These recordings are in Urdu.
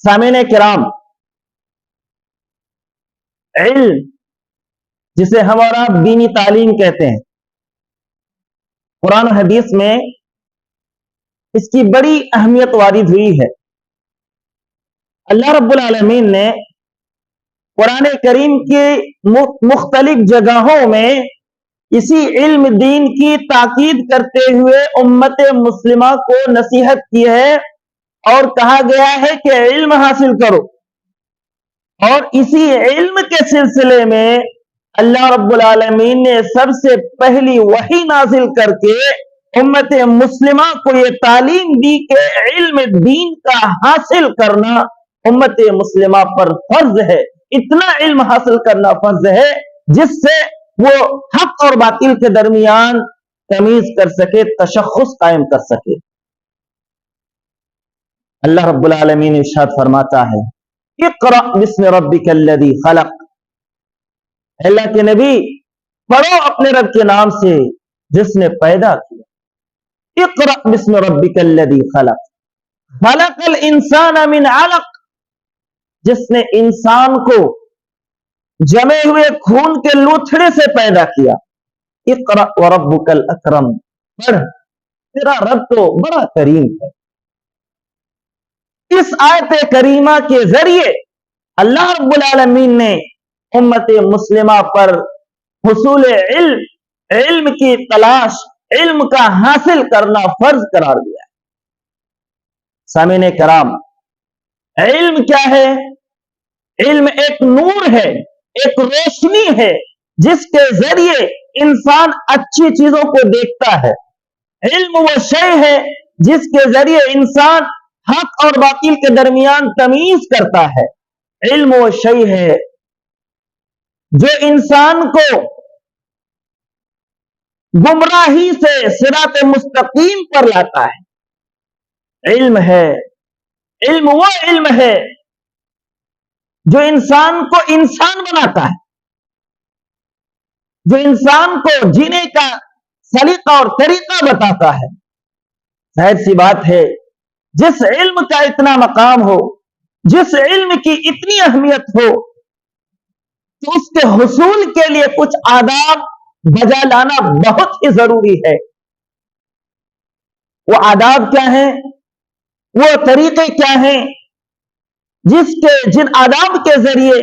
سامعین کرام، علم جسے ہم اور آپ دینی تعلیم کہتے ہیں، قرآن و حدیث میں اس کی بڑی اہمیت وارد ہوئی ہے۔ اللہ رب العالمین نے قرآن کریم کی مختلف جگہوں میں اسی علم دین کی تاکید کرتے ہوئے امت مسلمہ کو نصیحت کی ہے اور کہا گیا ہے کہ علم حاصل کرو، اور اسی علم کے سلسلے میں اللہ رب العالمین نے سب سے پہلی وحی نازل کر کے امت مسلمہ کو یہ تعلیم دی کہ علم دین کا حاصل کرنا امت مسلمہ پر فرض ہے۔ اتنا علم حاصل کرنا فرض ہے جس سے وہ حق اور باطل کے درمیان تمیز کر سکے، تشخص قائم کر سکے۔ اللہ رب العالمین ارشاد فرماتا ہے، اقرأ بسم ربک الذی خلق، اللہ کے نبی پڑھو اپنے رب کے نام سے جس نے پیدا کیا۔ اقرأ بسم ربک الذی خلق، خلق الانسان من علق، جس نے انسان کو جمے ہوئے خون کے لوتھڑے سے پیدا کیا۔ اقرأ وربک الاکرم، پڑھ، تیرا رب تو بڑا کریم ہے۔ اس آیت کریمہ کے ذریعے اللہ رب العالمین نے امت مسلمہ پر حصول علم کی تلاش، علم کا حاصل کرنا فرض قرار دیا ہے۔ سامعین کرام، علم کیا ہے؟ علم ایک نور ہے، ایک روشنی ہے جس کے ذریعے انسان اچھی چیزوں کو دیکھتا ہے۔ علم وہ شے ہے جس کے ذریعے انسان حق اور باطل کے درمیان تمیز کرتا ہے۔ علم وہ شے ہے جو انسان کو گمراہی سے صراط مستقیم پر لاتا ہے۔ علم وہ علم ہے جو انسان کو انسان بناتا ہے، جو انسان کو جینے کا سلیقہ اور طریقہ بتاتا ہے۔ ظاہر سی بات ہے، جس علم کا اتنا مقام ہو، جس علم کی اتنی اہمیت ہو، تو اس کے حصول کے لیے کچھ آداب بجا لانا بہت ہی ضروری ہے۔ وہ آداب کیا ہیں؟ وہ طریقے کیا ہیں جن آداب کے ذریعے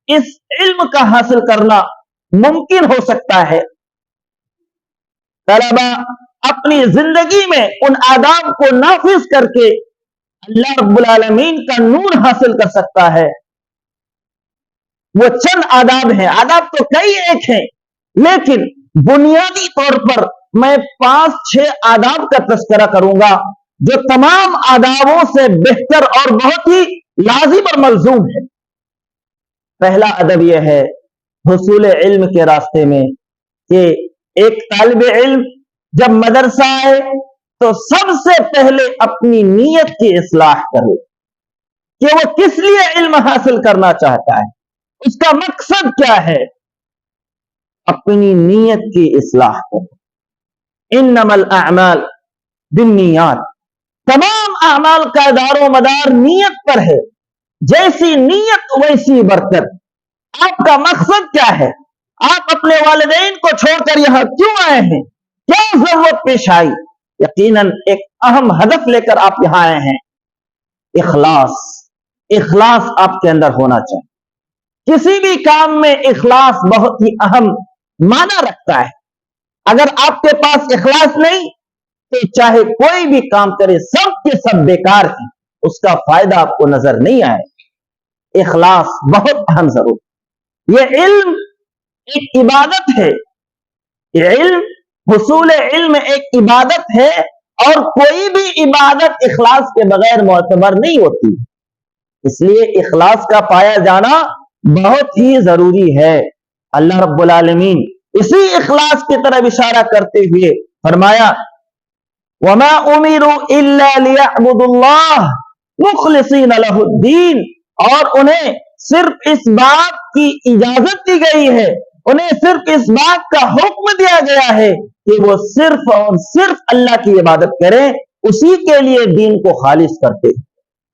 اس علم کا حاصل کرنا ممکن ہو سکتا ہے؟ طلبہ اپنی زندگی میں ان آداب کو نافذ کر کے اللہ رب العالمین کا نور حاصل کر سکتا ہے۔ وہ چند آداب ہیں، آداب تو کئی ایک ہیں، لیکن بنیادی طور پر میں 5-6 آداب کا تذکرہ کروں گا جو تمام آدابوں سے بہتر اور بہت ہی لازم اور ملزوم ہے۔ پہلا ادب یہ ہے حصول علم کے راستے میں کہ ایک طالب علم جب مدرسہ آئے تو سب سے پہلے اپنی نیت کی اصلاح کرے کہ وہ کس لیے علم حاصل کرنا چاہتا ہے، اس کا مقصد کیا ہے۔ اپنی نیت کی اصلاح کرے۔ انما الاعمال بالنیات، تمام اعمال کا دار و مدار نیت پر ہے۔ جیسی نیت ویسی برکت۔ آپ کا مقصد کیا ہے؟ آپ اپنے والدین کو چھوڑ کر یہاں کیوں آئے ہیں؟ کیا ضرورت پیش آئی؟ یقیناً ایک اہم ہدف لے کر آپ یہاں آئے ہیں۔ اخلاص آپ کے اندر ہونا چاہیے۔ کسی بھی کام میں اخلاص بہت ہی اہم معنی رکھتا ہے۔ اگر آپ کے پاس اخلاص نہیں تو چاہے کوئی بھی کام کرے سب کے سب بیکار ہیں، اس کا فائدہ آپ کو نظر نہیں آئے۔ اخلاص بہت اہم ضرور۔ یہ علم ایک عبادت ہے، یہ حصول علم ایک عبادت ہے، اور کوئی بھی عبادت اخلاص کے بغیر معتبر نہیں ہوتی۔ اس لیے اخلاص کا پایا جانا بہت ہی ضروری ہے۔ اللہ رب العالمین اسی اخلاص کی طرف اشارہ کرتے ہوئے فرمایا وَمَا أُمِرُوا إِلَّا لِيَعْبُدُوا اللَّهَ مُخْلِصِينَ لَهُ الدِّينَ، اور انہیں صرف اس بات کی اجازت دی گئی ہے، انہیں صرف اس بات کا حکم دیا گیا ہے کہ وہ صرف اور صرف اللہ کی عبادت کریں، اسی کے لیے دین کو خالص کرتے ہیں۔